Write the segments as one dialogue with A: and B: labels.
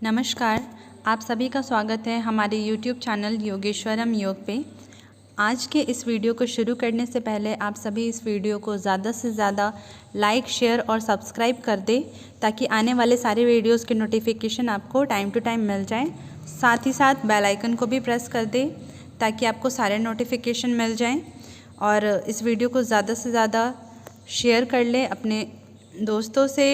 A: नमस्कार, आप सभी का स्वागत है हमारे YouTube चैनल योगेश्वरम योग पे। आज के इस वीडियो को शुरू करने से पहले आप सभी इस वीडियो को ज़्यादा से ज़्यादा लाइक, शेयर और सब्सक्राइब कर दें ताकि आने वाले सारे वीडियोस के नोटिफिकेशन आपको टाइम टू टाइम मिल जाएं। साथ ही साथ बेल आइकन को भी प्रेस कर दें ताकि आपको सारे नोटिफिकेशन मिल जाएं और इस वीडियो को ज़्यादा से ज़्यादा शेयर कर लें अपने दोस्तों से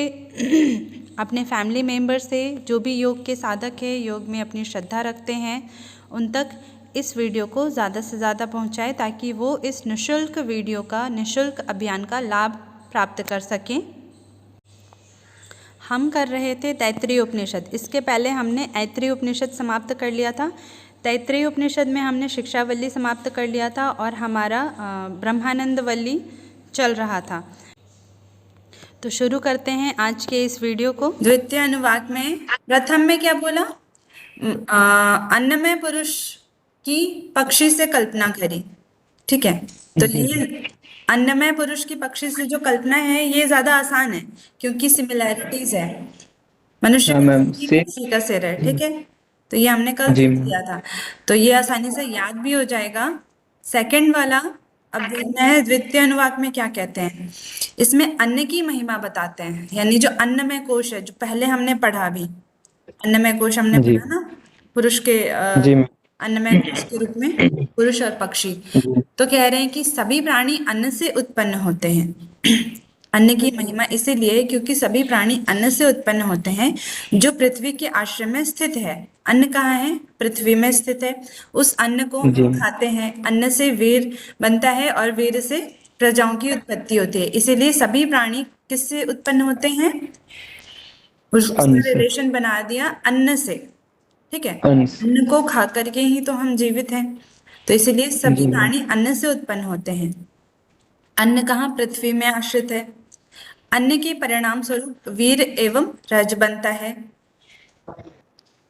A: अपने फैमिली मेम्बर से, जो भी योग के साधक है, योग में अपनी श्रद्धा रखते हैं, उन तक इस वीडियो को ज़्यादा से ज़्यादा पहुंचाएं ताकि वो इस निःशुल्क वीडियो का, निःशुल्क अभियान का लाभ प्राप्त कर सकें। हम कर रहे थे तैत्तिरीय उपनिषद। इसके पहले हमने ऐत्तिरीय उपनिषद समाप्त कर लिया था। तैत्तिरीय उपनिषद में हमने शिक्षावल्ली समाप्त कर लिया था और हमारा ब्रह्मानंद वल्ली चल रहा था। तो शुरू करते हैं आज के इस वीडियो को। द्वितीय अनुवाक में प्रथम में क्या बोला? अन्नमय पुरुष की पक्षी से कल्पना करी। ठीक है, तो ये अन्नमय पुरुष की पक्षी से जो कल्पना है ये ज्यादा आसान है क्योंकि सिमिलैरिटीज है। मनुष्य पक्षी का सिर है। ठीक है, तो ये हमने कल किया था, तो ये आसानी से याद भी हो जाएगा। सेकंड वाला अब देखना है द्वितीय अनुवाक में क्या कहते हैं। इसमें अन्न की महिमा बताते हैं, यानी जो अन्नमय कोश है, जो पहले हमने पढ़ा भी, अन्नमय कोश हमने पढ़ा ना, पुरुष के अन्नमय कोश के रूप में पुरुष और पक्षी। तो कह रहे हैं कि सभी प्राणी अन्न से उत्पन्न होते हैं। अन्न की महिमा इसीलिए क्योंकि सभी प्राणी अन्न से उत्पन्न होते हैं जो पृथ्वी के आश्रय में स्थित है। अन्न कहाँ है? पृथ्वी में स्थित है। उस अन्न को हम खाते हैं। अन्न से वीर बनता है और वीर से प्रजाओं की उत्पत्ति होती है। इसीलिए सभी प्राणी किससे उत्पन्न होते हैं? उसका रिलेशन बना दिया अन्न से। ठीक है, अन्न को खा करके ही तो हम जीवित हैं, तो इसीलिए सभी प्राणी अन्न से उत्पन्न होते हैं। अन्न कहाँ? पृथ्वी में आश्रित है। अन्न के परिणाम स्वरूप वीर एवं रज बनता है,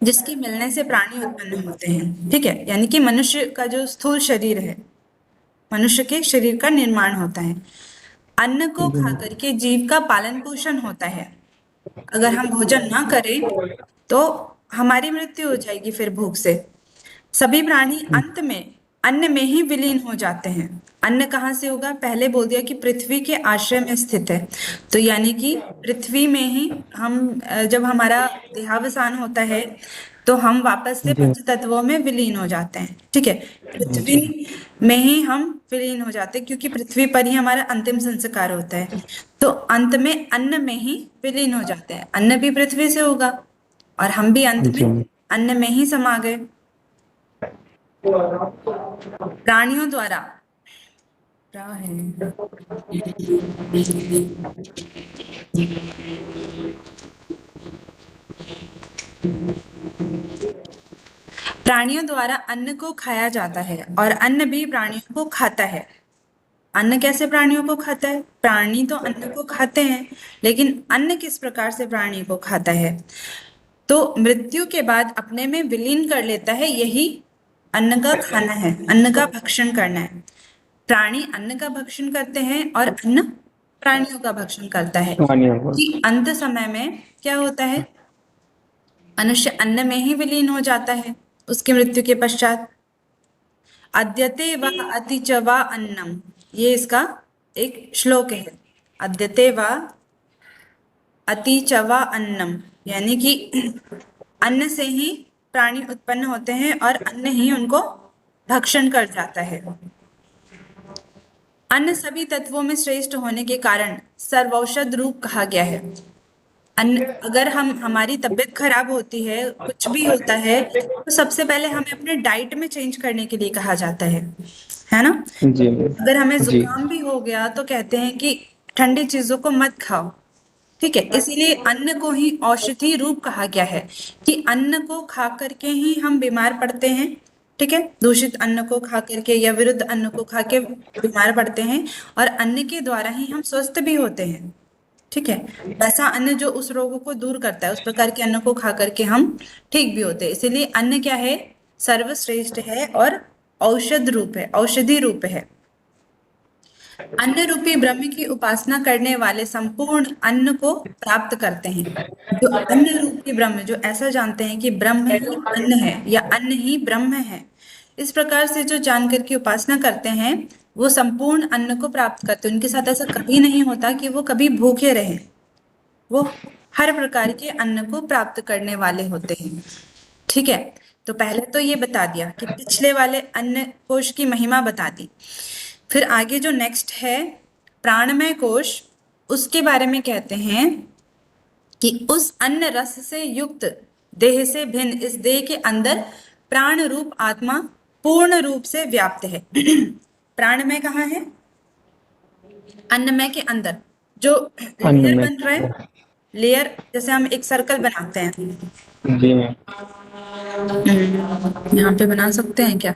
A: जिसके मिलने से प्राणी उत्पन्न होते हैं। ठीक है, यानी कि मनुष्य का जो स्थूल शरीर है, मनुष्य के शरीर का निर्माण होता है। अन्न को खा करके जीव का पालन पोषण होता है। अगर हम भोजन ना करें तो हमारी मृत्यु हो जाएगी फिर भूख से। सभी प्राणी अंत में अन्न में ही विलीन हो जाते हैं। अन्न कहाँ से होगा? पहले बोल दिया कि पृथ्वी के आश्रय में स्थित है, तो यानी कि पृथ्वी में ही हम, जब हमारा देहावसान होता है तो हम वापस से पंच तत्वों में विलीन हो जाते हैं। ठीक है, पृथ्वी में ही हम विलीन हो जाते हैं क्योंकि पृथ्वी पर ही हमारा अंतिम संस्कार होता है। तो अंत में अन्न में ही विलीन हो जाते हैं। अन्न भी पृथ्वी से होगा और हम भी अंत में अन्न में ही समा गए। प्राणियों द्वारा प्राणियों द्वारा अन्न को खाया जाता है और अन्न भी प्राणियों को खाता है। अन्न कैसे प्राणियों को खाता है? प्राणी तो अन्न को खाते हैं, लेकिन अन्न किस प्रकार से प्राणी को खाता है? तो मृत्यु के बाद अपने में विलीन कर लेता है। यही अन्न का खाना है, अन्न का भक्षण करना है। प्राणी अन्न का भक्षण करते हैं और अन्न प्राणियों का भक्षण करता है। कि अंत समय में क्या होता है? मनुष्य अन्न में ही विलीन हो जाता है उसकी मृत्यु के पश्चात। अद्यते व अति च वा अन्नम, ये इसका एक श्लोक है। अद्यते व अति च वा अन्नम, यानी कि अन्न से ही प्राणी उत्पन्न होते हैं और अन्न ही उनको भक्षण कर जाता है। अन्न सभी तत्वों में श्रेष्ठ होने के कारण सर्वौषध रूप कहा गया है। अन्न, अगर हमारी तबीयत खराब होती है, कुछ भी होता है, तो सबसे पहले हमें अपने डाइट में चेंज करने के लिए कहा जाता है ना? अगर हमें जुकाम भी हो गया तो कहते हैं कि ठंडी चीजों को मत खाओ। ठीक है, इसीलिए अन्न को ही औषधि रूप कहा गया है कि अन्न को खा करके ही हम बीमार पड़ते हैं। ठीक है, दूषित अन्न को खा करके या विरुद्ध अन्न को खा के बीमार पड़ते हैं और अन्न के द्वारा ही हम स्वस्थ भी होते हैं। ठीक है, वैसा अन्न जो उस रोगों को दूर करता है, उस प्रकार के अन्न को खा करके हम ठीक भी होते हैं। इसीलिए अन्न क्या है? सर्वश्रेष्ठ है और औषध रूप है, औषधि रूप है। अन्न रूपी ब्रह्म की उपासना करने वाले संपूर्ण अन्न को प्राप्त करते हैं। जो अन्न रूपी ब्रह्म, जो ऐसा जानते हैं कि ब्रह्म ही अन्न है या अन्न ही ब्रह्म है, इस प्रकार से जो जानकर की उपासना करते हैं, वो संपूर्ण अन्न को प्राप्त करते हैं। उनके साथ ऐसा कभी नहीं होता कि वो कभी भूखे रहे। वो हर प्रकार के अन्न को प्राप्त करने वाले होते हैं। ठीक है, तो पहले तो ये बता दिया कि पिछले वाले अन्न कोश की महिमा बता दी। फिर आगे जो नेक्स्ट है प्राणमय कोश, उसके बारे में कहते हैं कि उस अन्न रस से युक्त देह से भिन्न इस देह के अंदर प्राण रूप आत्मा पूर्ण रूप से व्याप्त है। प्राणमय कहाँ है? अन्नमय के अंदर जो
B: अन्न
A: लेयर
B: में।
A: बन रहा है, लेयर जैसे हम एक सर्कल बनाते हैं।
B: जी मैम।
A: यहाँ पे बना सकते हैं क्या?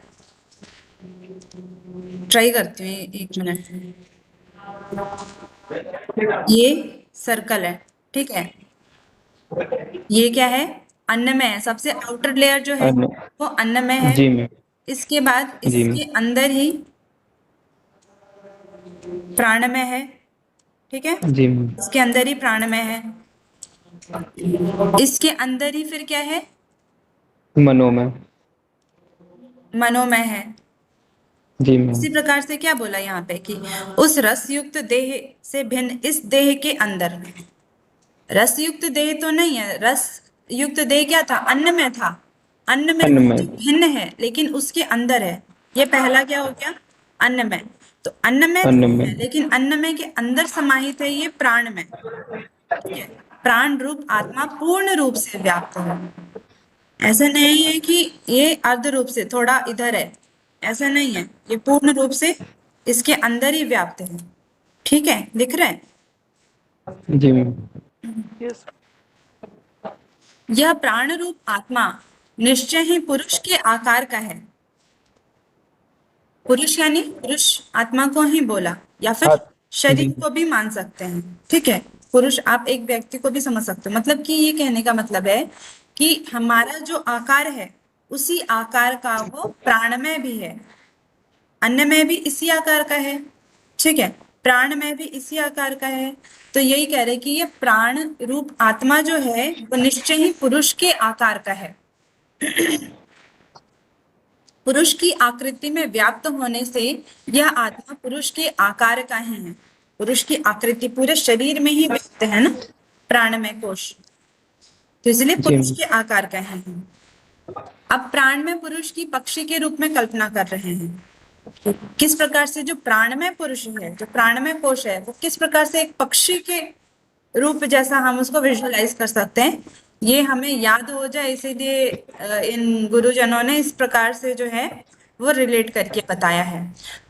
A: ट्राई करती हूँ, एक मिनट। ये सर्कल है, ठीक है। ये क्या है? अन्नमय है। सबसे आउटर लेयर जो है
B: अन्न।
A: वो अन्नमय है।
B: जी मैम।
A: इसके बाद
B: जी मैम।
A: इसके अंदर ही प्राणमय है, ठीक है।
B: जी मैम।
A: इसके अंदर ही प्राणमय है। इसके अंदर ही फिर क्या है?
B: मनोमय।
A: मनोमय है।
B: जी मैम।
A: इसी प्रकार से क्या बोला यहाँ पे कि उस रस युक्त देह से भिन्न इस देह के अंदर, रस युक्त देह तो नहीं है, रस युक्त देह क्या था? अन्न में था। अन्न में से
B: अन्नमय।
A: जो भिन्न है लेकिन उसके अंदर है, ये पहला क्या हो गया? अन्न में। तो अन्न में तो
B: अन्नमय।
A: है लेकिन अन्न में के अंदर समाहित है ये प्राण में, ठीक है। प्राण रूप आत्मा पूर्ण रूप से व्याप्त है। ऐसा नहीं है कि ये अर्ध रूप से थोड़ा इधर है, ऐसा नहीं है। ये पूर्ण रूप से इसके अंदर ही व्याप्त है, ठीक है। दिख रहा है?
B: जी मैम।
A: यह प्राण रूप आत्मा निश्चय ही पुरुष के आकार का है। पुरुष यानी पुरुष आत्मा को ही बोला, या फिर
B: जी।
A: शरीर को भी मान सकते हैं, ठीक है। पुरुष आप एक व्यक्ति को भी समझ सकते हो। मतलब कि ये कहने का मतलब है कि हमारा जो आकार है उसी आकार का वो प्राण में भी है, अन्न में भी इसी आकार का है, ठीक है। प्राण में भी इसी आकार का है। तो यही कह रहे कि ये प्राण रूप आत्मा जो है वो निश्चय ही पुरुष के आकार का है। पुरुष की आकृति में व्याप्त होने से यह आत्मा पुरुष के आकार का ही है। पुरुष की आकृति पूरे शरीर में ही व्यक्त है ना, प्राणमय कोश, तो इसलिए
B: जी
A: पुरुष
B: मैम।
A: के आकार का ही है। अब प्राण में पुरुष की पक्षी के रूप में कल्पना कर रहे हैं। तो किस प्रकार से जो प्राणमय पुरुष है, जो प्राणमय कोश है, वो किस प्रकार से एक पक्षी के रूप जैसा हम उसको विजुअलाइज कर सकते हैं, ये हमें याद हो जाए, इसीलिए इन गुरुजनों ने इस प्रकार से जो है वो रिलेट करके बताया है।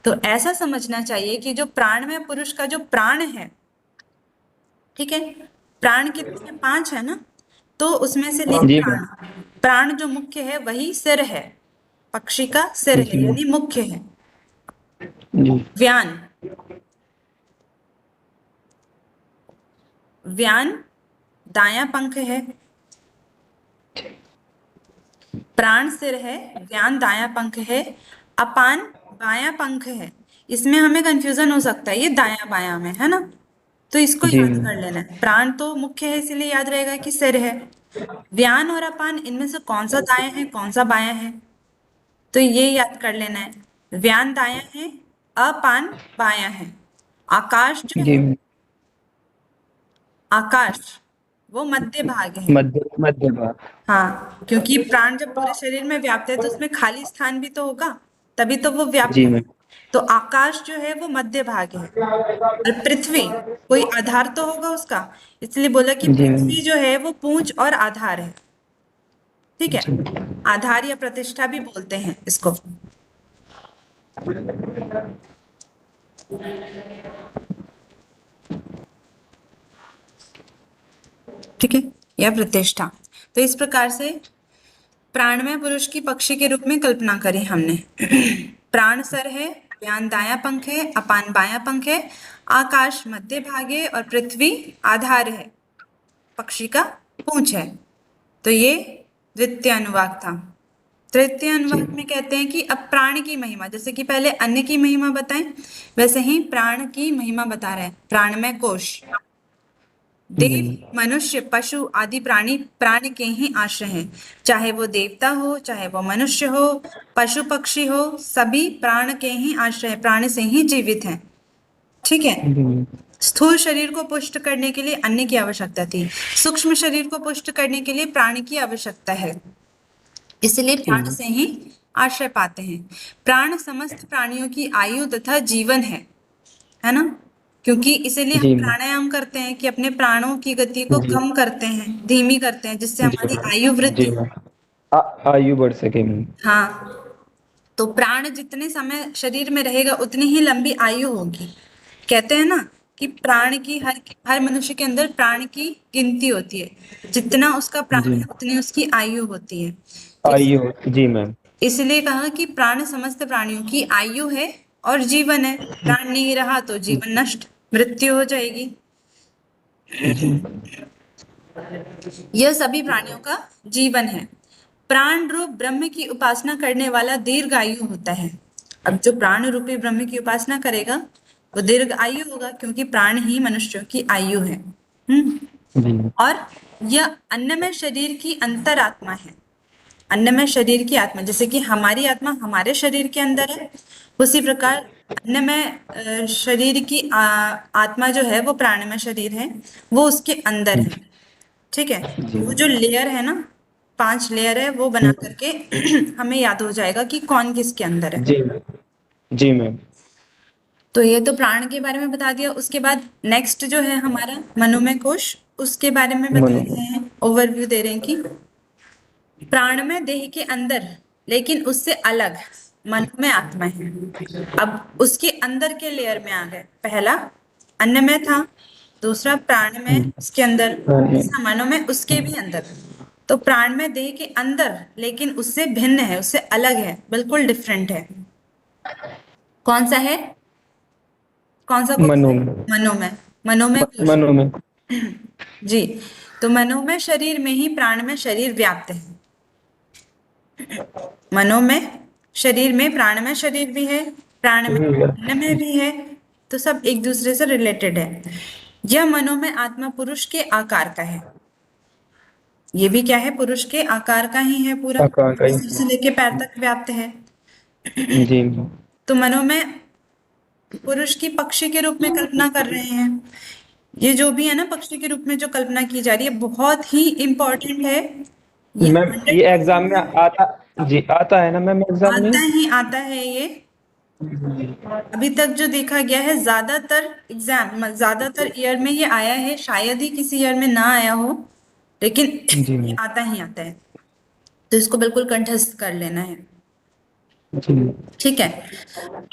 A: तो ऐसा समझना चाहिए कि जो प्राण में पुरुष का जो प्राण है, ठीक है, प्राण कितने हैं? 5 है ना। तो उसमें से लिए
B: जी
A: प्राण,
B: मैम।
A: प्राण जो मुख्य है वही सिर है, पक्षी का सिर है
B: जी मैम।
A: यानी मुख्य है।
B: जी।
A: व्यान, व्यान दायां पंख है, प्राण सिर है, व्यान दायां पंख है, अपान बायां पंख है। इसमें हमें कंफ्यूजन हो सकता है, ये दायां बायां में है ना, तो इसको
B: जी
A: याद
B: मैम।
A: कर लेना है। प्राण तो मुख्य है इसीलिए याद रहेगा कि सिर है। व्यान और अपान इनमें से कौन सा दायां है कौन सा बायां है, तो ये याद कर लेना है। व्यान दायां है, अपान बायां है। आकाश जो
B: जी
A: है,
B: मैम।
A: आकाश वो मध्य भाग है।
B: मध्य मध्य भाग।
A: हाँ, क्योंकि प्राण जब पूरे शरीर में व्याप्त है तो उसमें खाली स्थान भी तो होगा, तभी तो वो व्याप्त
B: जी
A: है।
B: मैम।
A: तो आकाश जो है वो मध्य भाग है, और पृथ्वी कोई आधार तो होगा उसका, इसलिए बोला कि
B: जी मैम।
A: पृथ्वी जो है वो पूंछ और आधार है, ठीक है।
B: जी।
A: आधार या प्रतिष्ठा भी बोलते हैं इसको, ठीक है, या प्रतिष्ठा। तो इस प्रकार से प्राणमय पुरुष की पक्षी के रूप में कल्पना करी हमने। प्राण सर है, व्यान दायां पंख है, अपान बायां पंख है, आकाश मध्य भाग है और पृथ्वी आधार है, पक्षी का पूंछ है। तो ये द्वितीय अनुवाक था। तृतीय
B: जी
A: अनुवाक में कहते हैं कि अब प्राण की महिमा, जैसे कि पहले अन्न की महिमा बताएं, वैसे ही प्राण की महिमा बता रहे हैं। प्राणमय कोश,
B: जी
A: देव, मनुष्य, पशु आदि प्राणी प्राण के ही आश्रय हैं। चाहे वो देवता हो, चाहे वो मनुष्य हो, पशु पक्षी हो, सभी प्राण के ही आश्रय, प्राण से ही जीवित हैं। ठीक है।
B: जी
A: स्थूल शरीर को पुष्ट करने के लिए अन्न की आवश्यकता थी, सूक्ष्म शरीर को पुष्ट करने के लिए प्राण की आवश्यकता है, इसलिए प्राण से ही आश्रय पाते हैं। प्राण समस्त प्राणियों की आयु तथा जीवन है ना। क्योंकि इसीलिए हम
B: जी मैम।
A: प्राणायाम करते हैं कि अपने प्राणों की गति को
B: जी
A: कम करते हैं, धीमी करते हैं, जिससे
B: जी
A: हमारी आयु
B: मैम। जी
A: वृद्धि।
B: मैम। आयु बढ़ सके मैम।
A: हाँ, तो प्राण जितने समय शरीर में रहेगा उतनी ही लंबी आयु होगी। कहते हैं ना कि प्राण की हर हर मनुष्य के अंदर प्राण की गिनती होती है, जितना उसका प्राण
B: जी
A: है उतनी उसकी आयु होती है।
B: आयु। जी मैम।
A: इसलिए कहा कि प्राण समस्त प्राणियों की आयु है और जीवन है। प्राण नहीं रहा तो जीवन नष्ट, मृत्यु हो जाएगी।
B: जी
A: यह सभी प्राणियों का जीवन है। प्राण रूप ब्रह्म की उपासना करने वाला दीर्घायु होता है। अब जो प्राण रूपी ब्रह्म की उपासना करेगा वो दीर्घ आयु होगा, क्योंकि प्राण ही मनुष्यों की आयु है। हम्म।
B: जी
A: और यह अन्नमय शरीर की अंतरात्मा है। अन्नमय शरीर की आत्मा, जैसे कि हमारी आत्मा हमारे शरीर के अंदर है, उसी प्रकार अन्नमय शरीर की आत्मा जो है वो प्राणमय शरीर है, वो उसके अंदर है। ठीक है।
B: जी
A: वो जो लेयर है ना, 5 लेयर है, वो बना करके हमें याद हो जाएगा कि कौन किसके अंदर है।
B: जी जी मैम।
A: तो ये तो प्राण के बारे में बता दिया। उसके बाद नेक्स्ट जो है हमारा मनोमय कोश, उसके बारे में बता
B: मनो।
A: रहे हैं, ओवरव्यू दे रहे हैं कि प्राणमय देह के अंदर, लेकिन उससे अलग मनोमय आत्मा है। अब उसके अंदर के लेयर में आ गए। पहला अन्नमय था, दूसरा प्राणमय उसके अंदर, तीसरा मनोमय उसके भी अंदर। तो प्राणमय देह के अंदर लेकिन उससे भिन्न है, उससे अलग है, बिल्कुल डिफरेंट है। कौन सा है? कौन सा कोश
B: मनो
A: है?
B: में।
A: मनोमय। मनोमय कोश।
B: मनो में।
A: जी। तो मनोमय शरीर में ही प्राणमय शरीर व्याप्त है। मनोमय शरीर में प्राणमय शरीर भी है, प्राणमय अन्नमय भी है, तो सब एक दूसरे से रिलेटेड है। यह मनोमय आत्मा पुरुष के आकार का है। ये भी क्या है? पुरुष के आकार का ही है पूरा,
B: आकार का
A: सिर से लेके पैर तक व्याप्त है।
B: ही। जी मैम।
A: तो मनोमय पुरुष की पक्षी के रूप में कल्पना कर रहे हैं। ये जो भी है ना, पक्षी के रूप में जो कल्पना की जा रही है, बहुत ही इंपॉर्टेंट है। ये
B: मैम ये एग्जाम में
A: 100%
B: आता। जी आता है ना मैम एग्जाम में।
A: आता है ये। अभी तक जो देखा गया है, ज्यादातर ईयर में ये आया है, शायद ही किसी ईयर में ना आया हो, लेकिन
B: जी
A: ये
B: मैम।
A: आता ही आता है। तो इसको बिल्कुल कंठस्थ कर लेना है।
B: जी
A: ठीक है।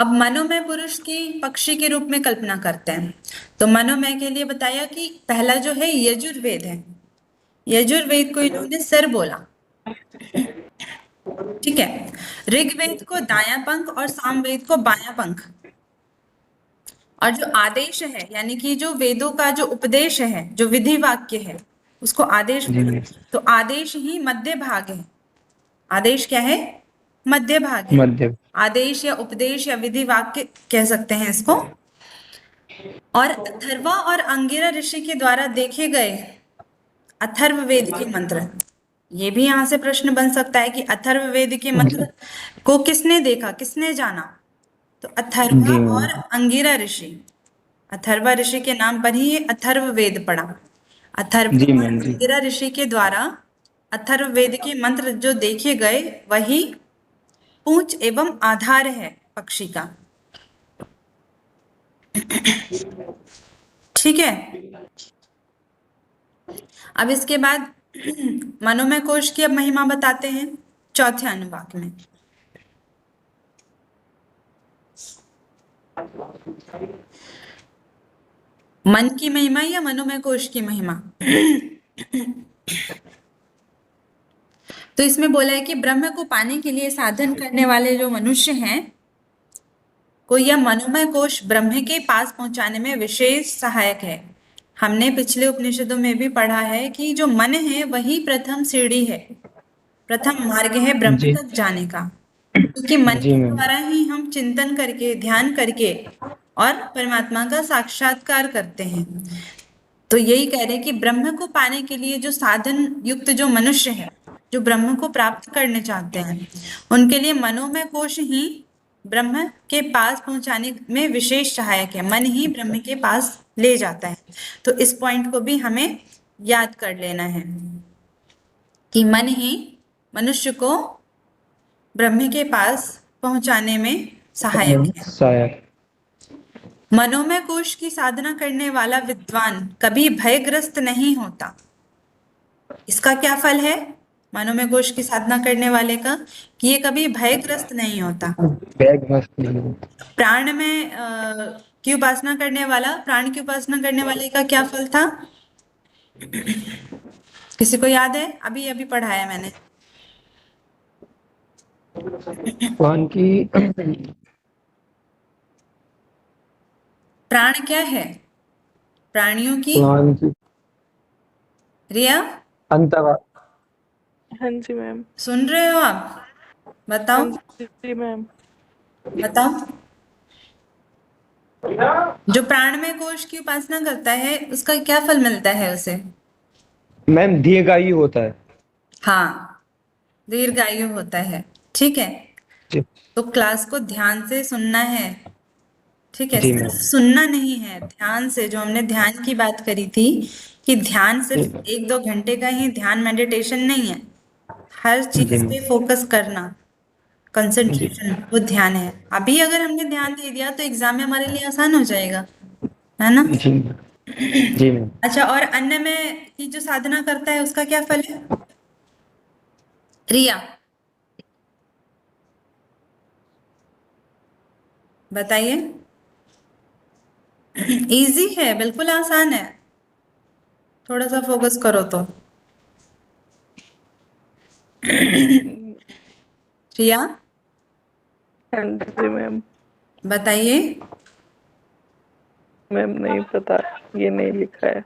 A: अब मनोमय पुरुष की पक्षी के रूप में कल्पना करते हैं। तो मनोमय के लिए बताया कि पहला जो है यजुर्वेद है। यजुर्वेद को इन्होंने सर बोला। ठीक है। ऋग्वेद को दायां पंख और सामवेद को बायां पंख। और जो आदेश है, यानी कि जो वेदों का जो उपदेश है, जो विधि वाक्य है, उसको आदेश
B: जी
A: बोला। तो आदेश ही मध्य भाग है। आदेश क्या है? मध्य भाग है।
B: मध्य।
A: आदेश या उपदेश या विधि वाक्य कह सकते हैं इसको। और अथर्वा और अंगिरा ऋषि के द्वारा देखे गए अथर्ववेद के मंत्र, ये भी यहां से प्रश्न बन सकता है कि अथर्ववेद के मंत्र को किसने देखा, किसने जाना? तो अथर्वा
B: जी
A: और
B: मैम।
A: अंगिरा ऋषि। अथर्वा ऋषि के नाम पर ही ये अथर्ववेद पड़ा। अथर्वा
B: जी
A: और
B: मैम। जी
A: अंगिरा ऋषि के द्वारा अथर्ववेद के मंत्र जो देखे गए, वही पूंछ एवं आधार है पक्षी का। ठीक है। अब इसके बाद मनोमय कोश की अब महिमा बताते हैं चौथे अनुवाक में। मन की महिमा या मनोमय कोश की महिमा? तो इसमें बोला है कि ब्रह्म को पाने के लिए साधन करने वाले जो मनुष्य हैं, को यह मनोमय कोश ब्रह्म के पास पहुंचाने में विशेष सहायक है। हमने पिछले उपनिषदों में भी पढ़ा है कि जो मन है वही प्रथम सीढ़ी है। प्रथम मार्ग है ब्रह्म
B: जी
A: तक जाने का, क्योंकि मन
B: जी
A: के
B: मैम।
A: द्वारा ही हम चिंतन करके, ध्यान करके और परमात्मा का साक्षात्कार करते हैं। तो यही कह रहे हैं कि ब्रह्म को पाने के लिए जो साधन युक्त जो मनुष्य है, जो ब्रह्म को प्राप्त करने चाहते हैं, उनके लिए मनोमय कोश ही ब्रह्म के पास पहुंचाने में विशेष सहायक है। मन ही ब्रह्म के पास ले जाता है। तो इस पॉइंट को भी हमें याद कर लेना है कि मन ही मनुष्य को ब्रह्म के पास पहुंचाने में सहायक है।
B: सहायक।
A: मनोमय कोश की साधना करने वाला विद्वान कभी भयग्रस्त नहीं होता। इसका क्या फल है मनोमय कोश की साधना करने वाले का, कि ये कभी भयग्रस्त नहीं होता।
B: बैग मस्त नहीं होता।
A: प्राण में की उपासना करने वाला, प्राण की उपासना करने वाले का क्या फल था, किसी को याद है? अभी अभी पढ़ाया मैंने।
B: भगवान की
A: प्राण क्या है प्राणियों की?
B: भगवान की
A: रिया,
B: अंतरा।
C: हाँ जी मैम।
A: सुन रहे हो आप? बताओ,
C: हाँ जी मैम।
A: बताओ। जो प्राणमय कोश की उपासना करता है उसका क्या फल मिलता है उसे?
B: मैम दीर्घायु होता है।
A: हाँ, दीर्घायु होता है। ठीक है,
B: जी
A: तो क्लास को ध्यान से सुनना है। ठीक है,
B: जी
A: सिर्फ
B: मैम।
A: सुनना नहीं है, ध्यान से। जो हमने ध्यान की बात करी थी कि ध्यान
B: जी
A: सिर्फ 1-2 घंटे का ही ध्यान मेडिटेशन नहीं है, हर
B: जी
A: चीज
B: मैम।
A: पे फोकस करना,
B: जी
A: कंसंट्रेशन, वो ध्यान है। अभी अगर हमने ध्यान दे दिया तो एग्जाम में हमारे लिए आसान हो जाएगा, है ना?
B: जी मैम। जी मैम।
A: अच्छा, और अन्य में की जो साधना करता है उसका क्या फल है? रिया, बताइए। इजी है, बिल्कुल आसान है, थोड़ा सा फोकस करो तो। रिया,
C: हाँ जी मैम।
A: बताइए।
C: मैम नहीं पता, ये नहीं लिखा है।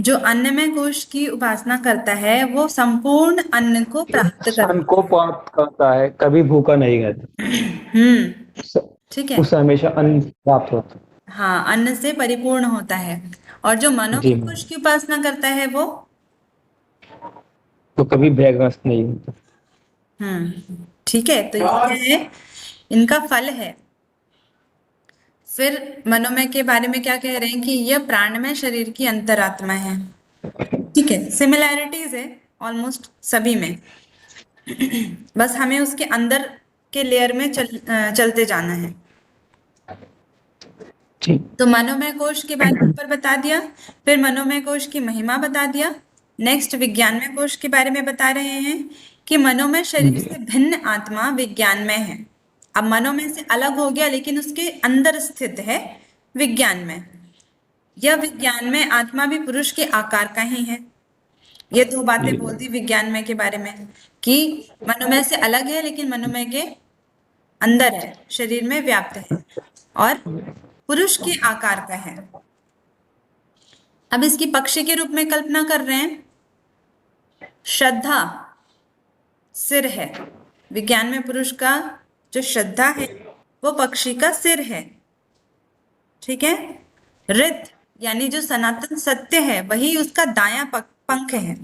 A: जो अन्नमय कोश की उपासना करता है वो संपूर्ण अन्न को प्राप्त
B: सन
A: करता
B: को प्राप्त करता है, कभी भूखा नहीं रहता।
A: है।
B: स-
A: ठीक है,
B: उसे हमेशा अन्न प्राप्त होता
A: हाँ, अन्न से परिपूर्ण होता है। और जो
B: है। जी
A: मनोमय
B: मैम।
A: कोश की उपासना करता है वो,
B: तो कभी बैगग्रस्त नहीं होता।
A: ठीक है, तो ये क्या है, इनका फल है। फिर मनोमय के बारे में क्या कह रहे हैं कि यह प्राणमय शरीर की अंतरात्मा है। ठीक है, सिमिलैरिटीज है ऑलमोस्ट सभी में, बस हमें उसके अंदर के लेयर में चलते जाना है।
B: जी
A: तो मनोमय कोश के बारे में ऊपर बता दिया, फिर मनोमय कोश की महिमा बता दिया। नेक्स्ट विज्ञानमय कोश के बारे में बता रहे हैं कि मनोमय शरीर
B: जी
A: से भिन्न आत्मा विज्ञानमय है। अब मनोमय से अलग हो गया लेकिन उसके अंदर स्थित है विज्ञानमय। यह विज्ञानमय आत्मा भी पुरुष के आकार का ही है। ये दो बातें
B: जी
A: बोल दी विज्ञानमय के बारे में कि मनोमय से अलग है लेकिन मनोमय के अंदर है, शरीर में व्याप्त है और पुरुष के आकार का है। अब इसकी पक्षी के रूप में कल्पना कर रहे हैं। श्रद्धा सिर है, विज्ञान में पुरुष का जो श्रद्धा है वो पक्षी का सिर है। ठीक है, रित यानी जो सनातन सत्य है वही उसका दायां पंख है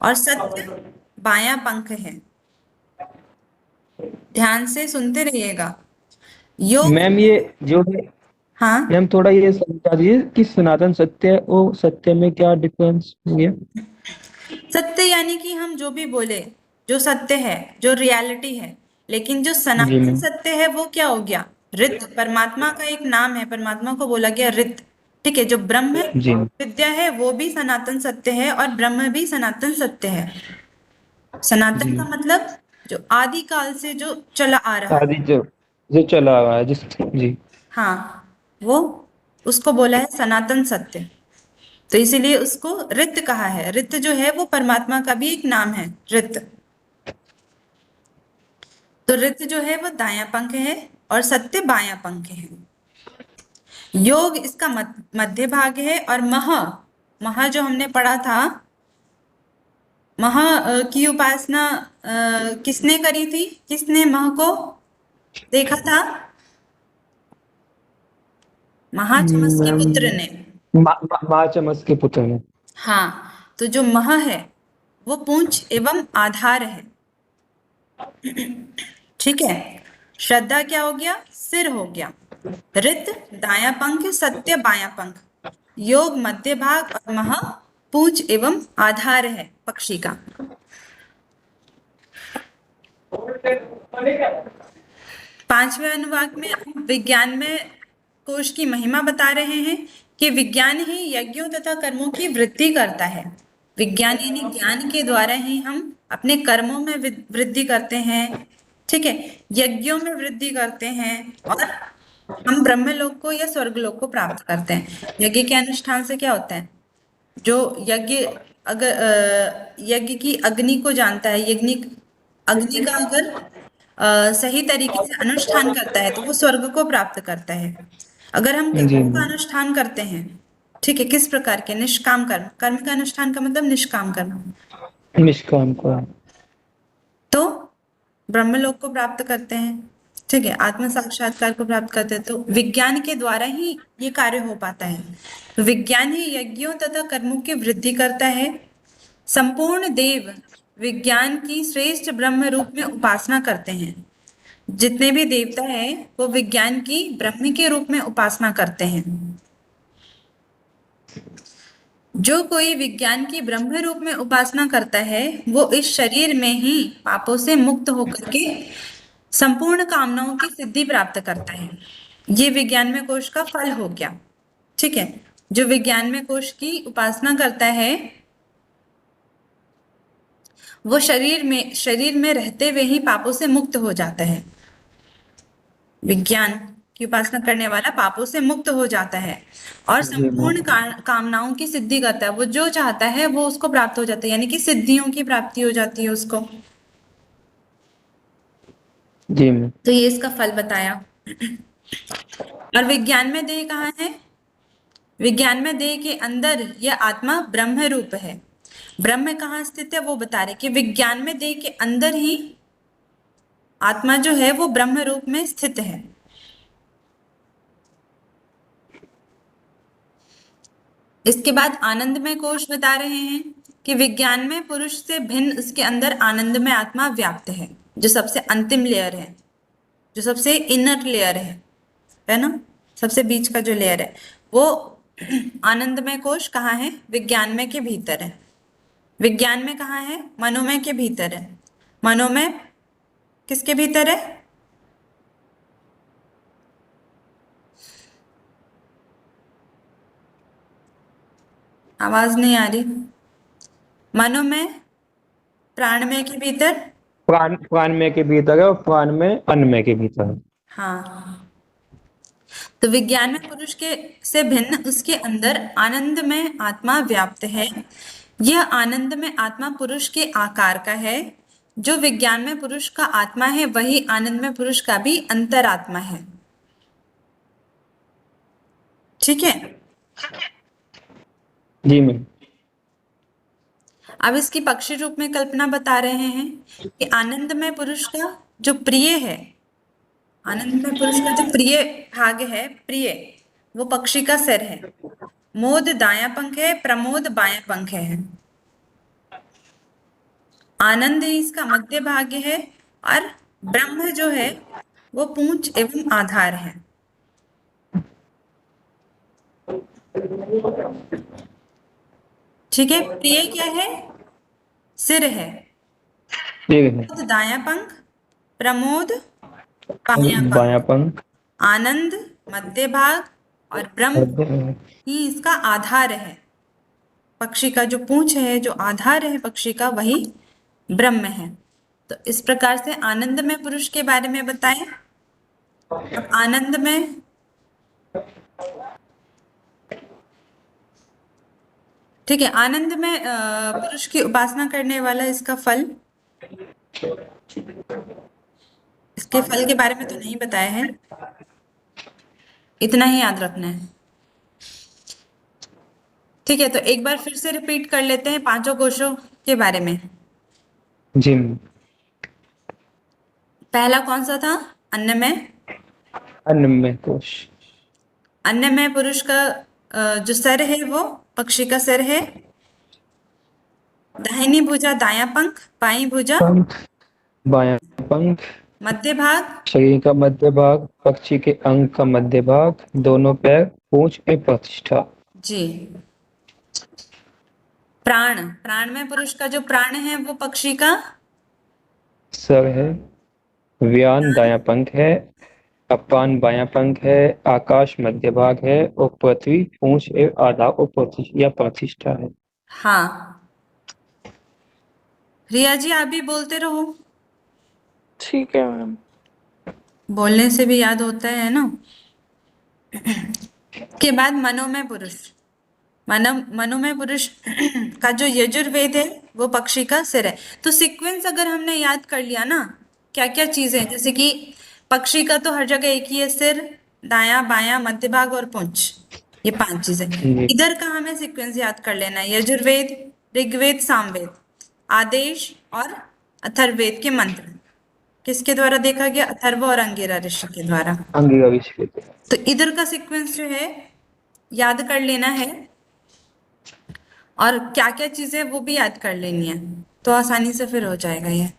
A: और सत्य बायां पंख है। ध्यान से सुनते रहिएगा। योग,
B: मैम ये जो है,
A: हाँ,
B: मैम थोड़ा ये समझा दीजिए कि सनातन सत्य है वो सत्य में क्या डिफरेंस हो गया।
A: सत्य यानी कि हम जो भी बोले, जो सत्य है, जो रियलिटी है। लेकिन जो
B: जी
A: सनातन
B: मैम।
A: सत्य है वो क्या हो गया? रित, परमात्मा का एक नाम है, परमात्मा को बोला गया रित। ठीक है, जो ब्रह्म
B: जी
A: विद्या है वो भी सनातन सत्य है और ब्रह्म भी सनातन सत्य है। सनातन
B: जी
A: का मतलब जो आदि काल से जो चला आ रहा है।
B: आदि जो चला आ रहा है जिस। जी
A: हाँ, वो उसको बोला है सनातन सत्य। तो इसीलिए उसको रित कहा है। रित जो है वो परमात्मा का भी एक नाम है, रित। तो रित जो है वो दायां पंख है और सत्य बायां पंख है। योग इसका मध्य भाग है और महा, महा जो हमने पढ़ा था की उपासना किसने करी थी? किसने मह को देखा था? महाचमस के
B: मैम
A: पुत्र ने।
B: माचमस के पुत्र ने।
A: हाँ, तो जो मह है वो पूंछ एवं आधार है। ठीक है। श्रद्धा क्या हो गया? सिर हो गया। ऋत दाया पंख, सत्य बाया पंख। योग मध्य भाग और मह पूंछ एवं आधार है पक्षी का। पांचवें अनुवाक में हम विज्ञान में कोश की महिमा बता रहे हैं कि विज्ञान ही यज्ञों तथा कर्मों की वृद्धि करता है। विज्ञान यानी ज्ञान के द्वारा ही हम अपने कर्मों में वृद्धि करते हैं। ठीक है। यज्ञों में वृद्धि करते हैं और हम ब्रह्मलोक को या स्वर्गलोक को प्राप्त करते हैं। यज्ञ के अनुष्ठान से क्या होता है? जो यज्ञ अगर यज्ञ की अग्नि को जानता है, यज्ञ अग्नि का अगर सही तरीके से अनुष्ठान करता है तो वो स्वर्ग को प्राप्त करता है। अगर हम
B: जी
A: कर्मों का
B: मैम।
A: अनुष्ठान करते हैं, ठीक है, किस प्रकार के? निष्काम कर्म। कर्म का अनुष्ठान का मतलब निष्काम कर्म।
B: निष्काम को।
A: तो ब्रह्मलोक को प्राप्त करते हैं। ठीक है, आत्म साक्षात्कार को प्राप्त करते हैं। तो विज्ञान के द्वारा ही ये कार्य हो पाता है। तो विज्ञान ही यज्ञों तथा कर्मों की वृद्धि करता है। संपूर्ण देव विज्ञान की श्रेष्ठ ब्रह्म रूप में उपासना करते हैं। जितने भी देवता हैं वो विज्ञान की ब्रह्म के रूप में उपासना करते हैं। जो कोई विज्ञान की ब्रह्म रूप में उपासना करता है वो इस शरीर में ही पापों से मुक्त होकर के संपूर्ण कामनाओं की सिद्धि प्राप्त करता है। ये विज्ञान में कोश का फल हो गया। ठीक है। जो विज्ञान में कोश की उपासना करता है वो शरीर में रहते हुए ही पापों से मुक्त हो जाता है। विज्ञान की उपासना करने वाला पापों से मुक्त हो जाता है और
B: जी मैम।
A: संपूर्ण कामनाओं की सिद्धि करता है। वो जो चाहता है वो उसको प्राप्त हो जाता है, यानी कि सिद्धियों की प्राप्ति हो जाती है उसको।
B: जी मैम।
A: तो ये इसका फल बताया। और विज्ञान में देह कहाँ है? विज्ञान में देह के अंदर यह आत्मा ब्रह्म रूप है। ब्रह्म कहाँ स्थित है वो बता रहे कि विज्ञान में देह के अंदर ही आत्मा जो है वो ब्रह्म रूप में स्थित है। इसके बाद आनंदमय कोश बता रहे हैं कि विज्ञान में पुरुष से भिन्न उसके अंदर आनंदमय आत्मा व्याप्त है, जो सबसे अंतिम लेयर है, जो सबसे इनर लेयर है ना, सबसे बीच का जो लेयर है वो आनंदमय कोश कहाँ है? विज्ञानमय के भीतर है। विज्ञान में कहाँ है? मनोमय के भीतर है। मनोमय किसके भीतर है? आवाज नहीं आ रही। मनोमय प्राणमय के भीतर।
B: प्राण में के भीतर है और प्राण में अन्नमय के भीतर है।
A: हाँ, तो विज्ञान में पुरुष के से भिन्न उसके अंदर आनंदमय आत्मा व्याप्त है। यह आनंदमय आत्मा पुरुष के आकार का है। जो विज्ञान में पुरुष का आत्मा है वही आनंदमय पुरुष का भी अंतरात्मा है। ठीक है।
B: जी मैम।
A: अब इसकी पक्षी रूप में कल्पना बता रहे हैं कि आनंदमय पुरुष का जो प्रिय है, आनंदमय पुरुष का जो प्रिय भाग है, प्रिय, वो पक्षी का सिर है। मोद दाया पंख है, प्रमोद बाया पंख है। आनंद ही इसका मध्य भाग है और ब्रह्म जो है वो पूंछ एवं आधार है। ठीक है। प्रिय क्या है? सिर है।
B: ठीक है।
A: मोद दाया पंख, प्रमोद बाया
B: बायां
A: पंख,
B: पंख।
A: आनंद मध्य भाग और ब्रह्म ही इसका आधार है। पक्षी का जो पूंछ है, जो आधार है पक्षी का, वही ब्रह्म है। तो इस प्रकार से आनंद में पुरुष के बारे में बताएं। अब आनंद में ठीक है, आनंद में पुरुष की उपासना करने वाला इसका फल, इसके फल के बारे में तो नहीं बताया है, इतना ही याद रखना है। ठीक है, तो एक बार फिर से रिपीट कर लेते हैं पांचों कोशों के बारे में।
B: जी मैम।
A: पहला कौन सा था? अन्नमय।
B: अन्नमय कोश।
A: अन्नमय पुरुष का जो सर है वो पक्षी का सर है। दाहिनी भुजा दायां पंख, बाईं भुजा,
B: पंख, बायां पंख,
A: मध्य भाग,
B: शरीर का मध्य भाग, पक्षी के अंग का मध्य भाग, दोनों पैर, पूंछ एवं प्रतिष्ठा।
A: जी। प्राण, प्राणमय पुरुष का जो प्राण है वो पक्षी का
B: सर है, व्यान दायां पंख है, अपान बायां पंख है, आकाश मध्य भाग है और पृथ्वी पूंछ एवं आधा और प्रतिष्ठा है।
A: हाँ। रिया जी आप भी बोलते रहो,
C: ठीक है मैम।
A: बोलने से भी याद होता है ना। के बाद मनोमय पुरुष। मनोमय पुरुष का जो यजुर्वेद है वो पक्षी का सिर है। तो सीक्वेंस अगर हमने याद कर लिया ना, क्या क्या चीजें हैं, जैसे कि पक्षी का तो हर जगह एक ही है, सिर, दायां बायां मध्य भाग और पूंछ, ये 5 चीजें।
B: जी।
A: इधर का हमें सीक्वेंस याद कर लेना है, यजुर्वेद, ऋग्वेद, सामवेद, आदेश और अथर्ववेद के मंत्र किसके द्वारा देखा गया? अथर्व और अंगिरा ऋषि के द्वारा।
B: अंगिका विषय।
A: तो इधर का सीक्वेंस जो है याद कर लेना है, और क्या क्या चीजें वो भी याद कर लेनी है, तो आसानी से फिर हो जाएगा ये।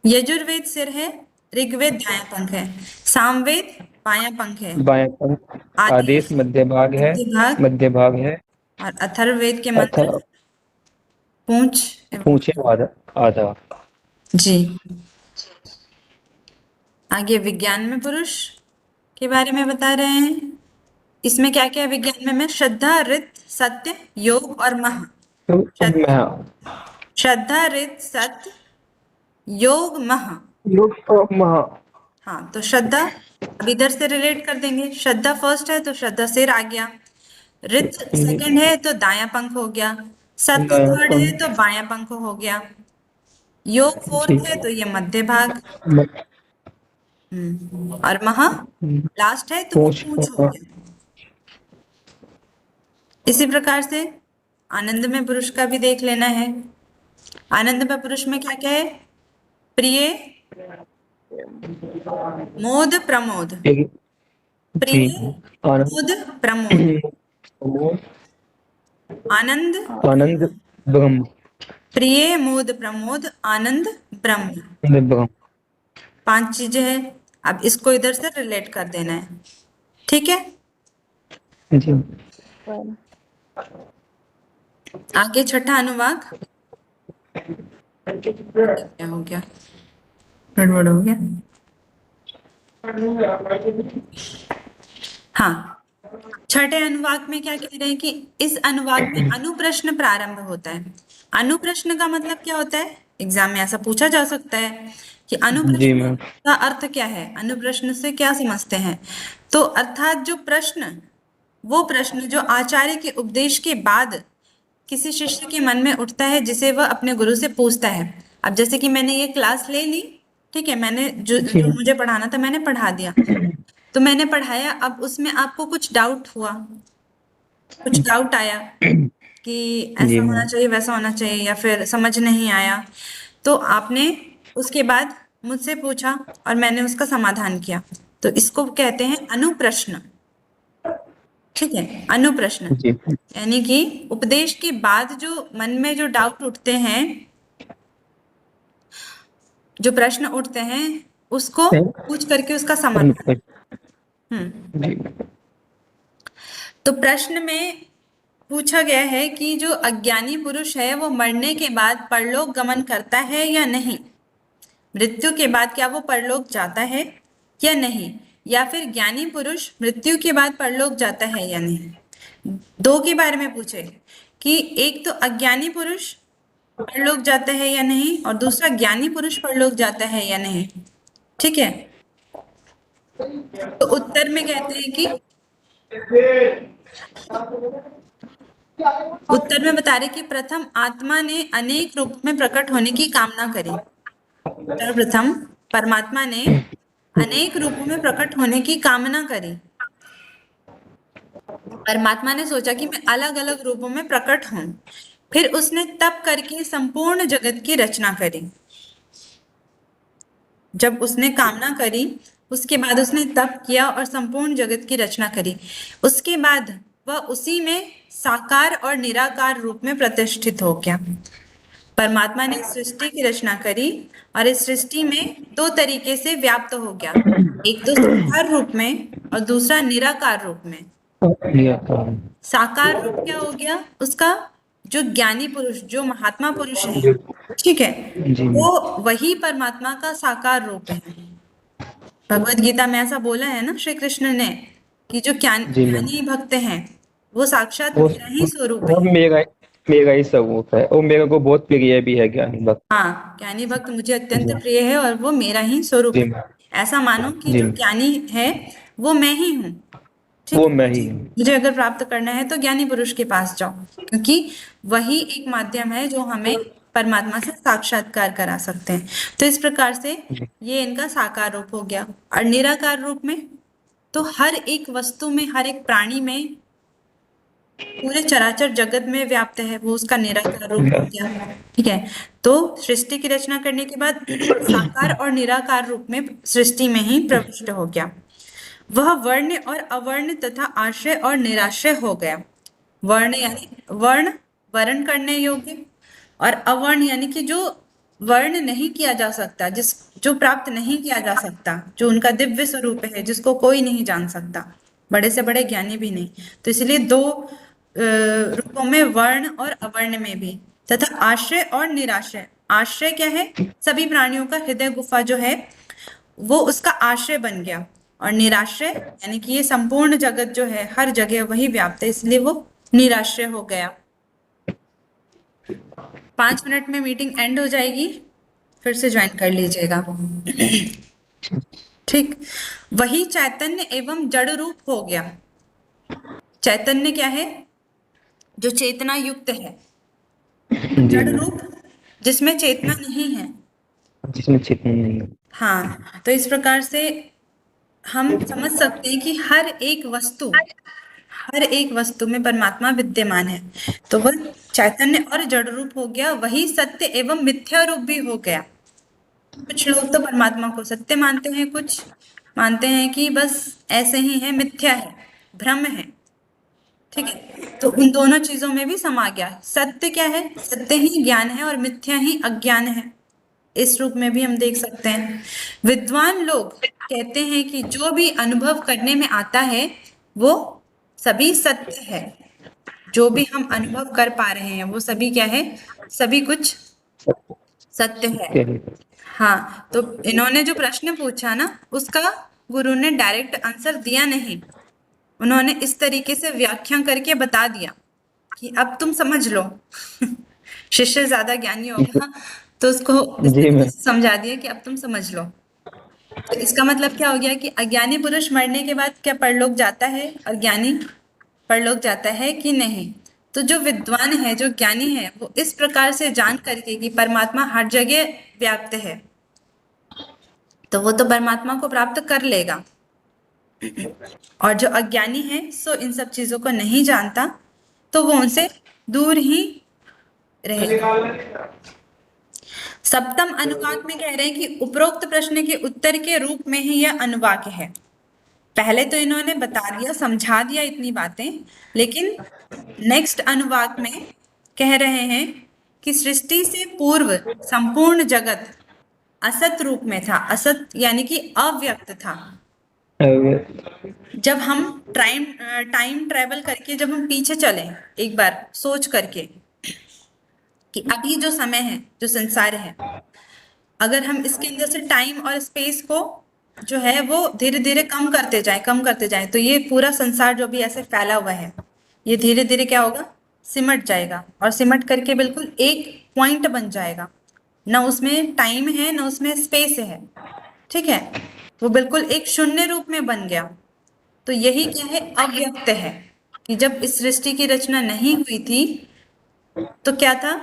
A: यजुर्वेद सिर है, ऋग्वेद दायां पंख है, सामवेद बायां पंख है,
B: बायां पंख,
A: आदेश
B: आदेश मध्य भाग है,
A: मध्य भाग,
B: मध्य भाग है,
A: और अथर्ववेद के
B: अथा
A: मंत्र पूंछ
B: पूंछे आधा आधा।
A: जी। आगे विज्ञान में पुरुष के बारे में बता रहे हैं। इसमें क्या क्या विज्ञान में श्रद्धा, ऋत, सत्य, योग और मह।
B: तो
A: श्रद्धा,
B: महा,
A: श्रद्धा, ऋत, सत्य, योग, मह।
B: योग और महा।
A: हाँ, तो श्रद्धा अब इधर से रिलेट कर देंगे। श्रद्धा फर्स्ट है तो श्रद्धा सिर आ गया, ऋत सेकंड है तो दायां पंख हो गया, सत्य
B: दायां
A: थर्ड है
B: पंख।
A: तो बायां पंख हो गया, योग
B: जी।
A: फोर्थ है तो ये मध्य भाग,
B: म-
A: और महा लास्ट है तो वो
B: पूंछ
A: पूंछ हो गया। इसी प्रकार से आनंद में पुरुष का भी देख लेना है। आनंद में पुरुष में क्या क्या है? प्रिय, मोद, प्रमोद।
B: एक। जी।
A: प्रिय,
B: आनंद,
A: मोद, प्रमोद,
B: प्रमोद,
A: आनंद,
B: आनंद, ब्रह्म,
A: प्रिय, मोद, प्रमोद, आनंद, ब्रह्म।
B: ब्रह्म।
A: 5 चीजें हैं। अब इसको इधर से रिलेट कर देना है, ठीक है।
B: जी।
C: मैम
A: आगे छठा अनुवाक। क्या हो गया? गड़बड़ हो गया। हाँ, छठे अनुवाक में क्या कह रहे हैं कि इस अनुवाक में अनुप्रश्न प्रारंभ होता है। अनुप्रश्न का मतलब क्या होता है? एग्जाम में ऐसा पूछा जा सकता है कि
B: जी
A: अनुप्रश्न
B: मैम।
A: का अर्थ क्या है, अनुप्रश्न से क्या समझते हैं। तो अर्थात जो प्रश्न, वो प्रश्न जो आचार्य के उपदेश के बाद किसी शिष्य के मन में उठता है, जिसे वह अपने गुरु से पूछता है। अब जैसे कि मैंने ये क्लास ले ली, ठीक है, मैंने जो
B: जी।
A: जो मुझे पढ़ाना था मैंने पढ़ा दिया, तो मैंने पढ़ाया, अब उसमें आपको कुछ डाउट हुआ, कुछ डाउट आया कि
B: जी
A: ऐसा होना
B: मैम।
A: चाहिए वैसा होना चाहिए, या फिर समझ नहीं आया, तो आपने उसके बाद मुझसे पूछा और मैंने उसका समाधान किया, तो इसको कहते हैं अनुप्रश्न। ठीक है, अनुप्रश्न
B: जी।
A: यानी कि उपदेश के बाद जो मन में जो डाउट उठते हैं, जो प्रश्न उठते हैं, उसको पूछ करके उसका समाधान।
B: अनुप्रश्न।
A: हम्म।
B: जी।
A: तो प्रश्न में पूछा गया है कि जो अज्ञानी पुरुष है वो मरने के बाद परलोक गमन करता है या नहीं, मृत्यु के बाद क्या वो परलोक जाता है या नहीं, या फिर ज्ञानी पुरुष मृत्यु के बाद परलोक जाता है या नहीं। 2 के बारे में पूछे कि एक तो अज्ञानी पुरुष परलोक जाता है या नहीं, और दूसरा ज्ञानी पुरुष परलोक जाता है या नहीं। ठीक है, तो उत्तर में कहते हैं कि उत्तर में बता रहे कि प्रथम आत्मा ने अनेक रूप में प्रकट होने की कामना करी। सर्वप्रथम परमात्मा ने अनेक रूपों में प्रकट होने की कामना करी। परमात्मा ने सोचा कि मैं अलग अलग रूपों में प्रकट हूं। फिर उसने तप करके संपूर्ण जगत की रचना करी। जब उसने कामना करी, उसके बाद उसने तप किया और संपूर्ण जगत की रचना करी। उसके बाद वह उसी में साकार और निराकार रूप में प्रतिष्ठित हो गया। परमात्मा ने सृष्टि की रचना करी और इस सृष्टि में दो तरीके से व्याप्त हो गया, एक तो साकार रूप में और दूसरा निराकार रूप में।
B: निराकार।
A: साकार रूप क्या हो गया उसका? जो ज्ञानी पुरुष, जो महात्मा पुरुष है,
B: जो
A: ठीक है,
B: जी
A: वो वही परमात्मा का साकार रूप है। भगवत गीता में ऐसा बोला है ना श्री कृष्ण ने कि जो
B: जी मैम,
A: ज्ञानी भक्त हैं वो साक्षात
B: वो
A: मेरा ही स्वरूप
B: वो
A: है।
B: मेरा ही स्वरूप है और मेरे को बहुत प्रिय भी है ज्ञानी भक्त।
A: हाँ, ज्ञानी भक्त मुझे अत्यंत
B: जी
A: प्रिय है और वो मेरा ही स्वरूप
B: जी
A: है।
B: मैम,
A: ऐसा मानो कि
B: जी
A: जो
B: मैम,
A: ज्ञानी है वो मैं ही हूँ। ठीक
B: वो
A: है,
B: मैं ही हूँ।
A: मुझे अगर प्राप्त करना है तो ज्ञानी पुरुष के पास जाओ, क्योंकि वही एक माध्यम है जो हमें परमात्मा से साक्षात्कार करा सकते हैं। तो इस प्रकार से
B: जी
A: ये इनका साकार रूप हो गया। और निराकार रूप में तो हर एक वस्तु में, हर एक प्राणी में, पूरे चराचर जगत में व्याप्त है, वो उसका निराकार रूप हो गया। ठीक है, तो सृष्टि की रचना करने के बाद साकार और निराकार रूप में सृष्टि में ही प्रविष्ट हो गया। वह वर्ण और अवर्ण तथा आश्रय और निराश्रय हो गया। वर्ण यानी वर्ण, वर्ण करने योग्य, और अवर्ण यानी कि जो वर्ण नहीं किया जा सकता, जिस जो प्राप्त नहीं किया जा सकता, जो उनका दिव्य स्वरूप है, जिसको कोई नहीं जान सकता, बड़े से बड़े ज्ञानी भी नहीं। तो इसलिए दो रूपों में, वर्ण और अवर्ण में भी, तथा आश्रय और निराश्रय। आश्रय क्या है? सभी प्राणियों का हृदय गुफा जो है वो उसका आश्रय बन गया। और निराश्रय यानी कि ये संपूर्ण जगत जो है हर जगह वही व्याप्त है, इसलिए वो निराश्रय हो गया। 5 मिनट में मीटिंग एंड हो जाएगी, फिर से ज्वाइन कर लीजिएगा। ठीक, वही चैतन्य एवं जड़ रूप हो गया। चैतन्य क्या है? जो चेतना युक्त है।
B: जी
A: जड़
B: मैम,
A: रूप जिसमें चेतना नहीं है।
B: जिसमें चेतना नहीं है।
A: हाँ, तो इस प्रकार से हम समझ सकते हैं कि हर एक वस्तु में परमात्मा विद्यमान है। तो वह चैतन्य और जड़ रूप हो गया, वही सत्य एवं मिथ्या रूप भी हो गया। कुछ लोग तो परमात्मा को सत्य मानते हैं, कुछ मानते हैं कि बस ऐसे ही है, मिथ्या है, भ्रम है। ठीक है, तो उन दोनों चीजों में भी समा गया। सत्य क्या है? सत्य ही ज्ञान है और मिथ्या ही अज्ञान है। इस रूप में भी हम देख सकते हैं। विद्वान लोग कहते हैं कि जो भी अनुभव करने में आता है वो सभी सत्य है। जो भी हम अनुभव कर पा रहे हैं वो सभी क्या है? सभी कुछ
B: सत्य
A: सत्य है।
B: सत्य है।
A: हाँ, तो इन्होंने जो प्रश्न पूछा ना, उसका गुरु ने डायरेक्ट आंसर दिया नहीं। उन्होंने इस तरीके से व्याख्या करके बता दिया कि अब तुम समझ लो। शिष्य ज्यादा ज्ञानी होगा तो उसको इस
B: जी
A: तरीके
B: मैम,
A: से समझा दिया कि अब तुम समझ लो। तो इसका मतलब क्या हो गया कि अज्ञानी पुरुष मरने के बाद क्या परलोक जाता है और ज्ञानी परलोक जाता है कि नहीं? तो जो विद्वान है, जो ज्ञानी है, वो इस प्रकार से जान करके कि परमात्मा हर जगह व्याप्त है, तो वो तो परमात्मा को प्राप्त कर लेगा। और जो अज्ञानी है सो इन सब चीजों को नहीं जानता, तो वो उनसे दूर ही रहेगा। सप्तम अनुवाक में कह रहे हैं कि उपरोक्त प्रश्न के उत्तर के रूप में ही यह अनुवाक है। पहले तो इन्होंने बता दिया, समझा दिया इतनी बातें, लेकिन नेक्स्ट अनुवाक में कह रहे हैं कि सृष्टि से पूर्व संपूर्ण जगत असत रूप में था। असत यानी कि अव्यक्त था। जब हम टाइम ट्रेवल करके जब हम पीछे चले, एक बार सोच करके कि अभी जो समय है, जो संसार है, अगर हम इसके अंदर से टाइम और स्पेस को जो है वो धीरे धीरे कम करते जाएं, तो ये पूरा संसार जो भी ऐसे फैला हुआ है, ये धीरे धीरे क्या होगा? सिमट जाएगा, और सिमट करके बिल्कुल एक पॉइंट बन जाएगा। ना उसमें टाइम है, ना उसमें स्पेस है। ठीक है, वो बिल्कुल एक शून्य रूप में बन गया। तो यही क्या है? अव्यक्त है। कि जब इस सृष्टि की रचना नहीं हुई थी तो क्या था?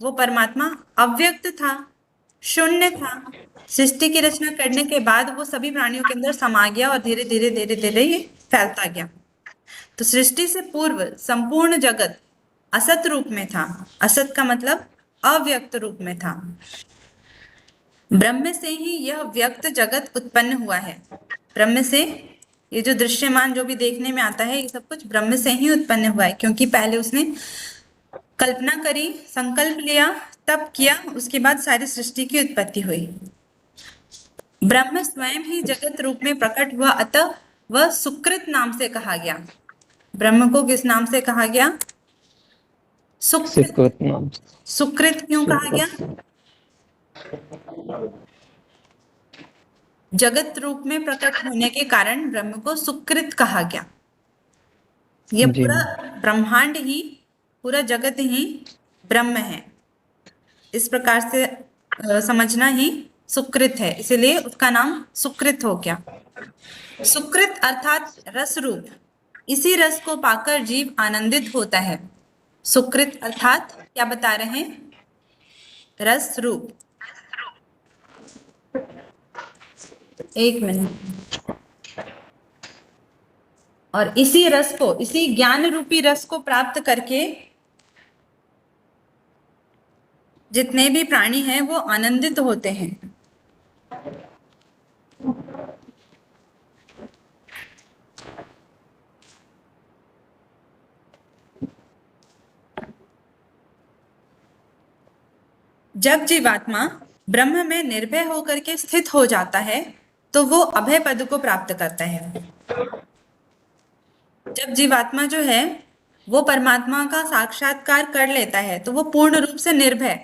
A: वो परमात्मा अव्यक्त था, शून्य था। सृष्टि की रचना करने के बाद वो सभी प्राणियों के अंदर समा गया और धीरे धीरे धीरे धीरे ये फैलता गया। तो सृष्टि से पूर्व संपूर्ण जगत असत रूप में था। असत का मतलब अव्यक्त रूप में था। ब्रह्म से ही यह व्यक्त जगत उत्पन्न हुआ है। ब्रह्म से ये जो दृश्यमान जो भी देखने में आता है, ये सब कुछ ब्रह्म से ही उत्पन्न हुआ है, क्योंकि पहले उसने कल्पना करी, संकल्प लिया, तब किया, उसके बाद सारी सृष्टि की उत्पत्ति हुई। ब्रह्म स्वयं ही जगत रूप में प्रकट हुआ, अतः वह सुकृत नाम से कहा गया। ब्रह्म को किस नाम से कहा गया? सुकृत।
B: सुकृत नाम से।
A: सुकृत क्यों कहा गया? जगत रूप में प्रकट होने के कारण ब्रह्म को सुकृत कहा गया। ये
B: जी
A: पूरा
B: मैम।
A: ब्रह्मांड ही, पूरा जगत ही ब्रह्म है, इस प्रकार से समझना ही सुकृत है, इसलिए उसका नाम सुकृत हो गया। सुकृत अर्थात रस रूप, इसी रस को पाकर जीव आनंदित होता है। सुकृत अर्थात क्या बता रहे हैं? रस रूप। एक मिनट। और इसी रस को, इसी ज्ञान रूपी रस को प्राप्त करके जितने भी प्राणी हैं वो आनंदित होते हैं। जब जीवात्मा ब्रह्म में निर्भय होकर के स्थित हो जाता है तो वो अभय पद को प्राप्त करता है। जब जीवात्मा जो है वो परमात्मा का साक्षात्कार कर लेता है तो वो पूर्ण रूप से निर्भय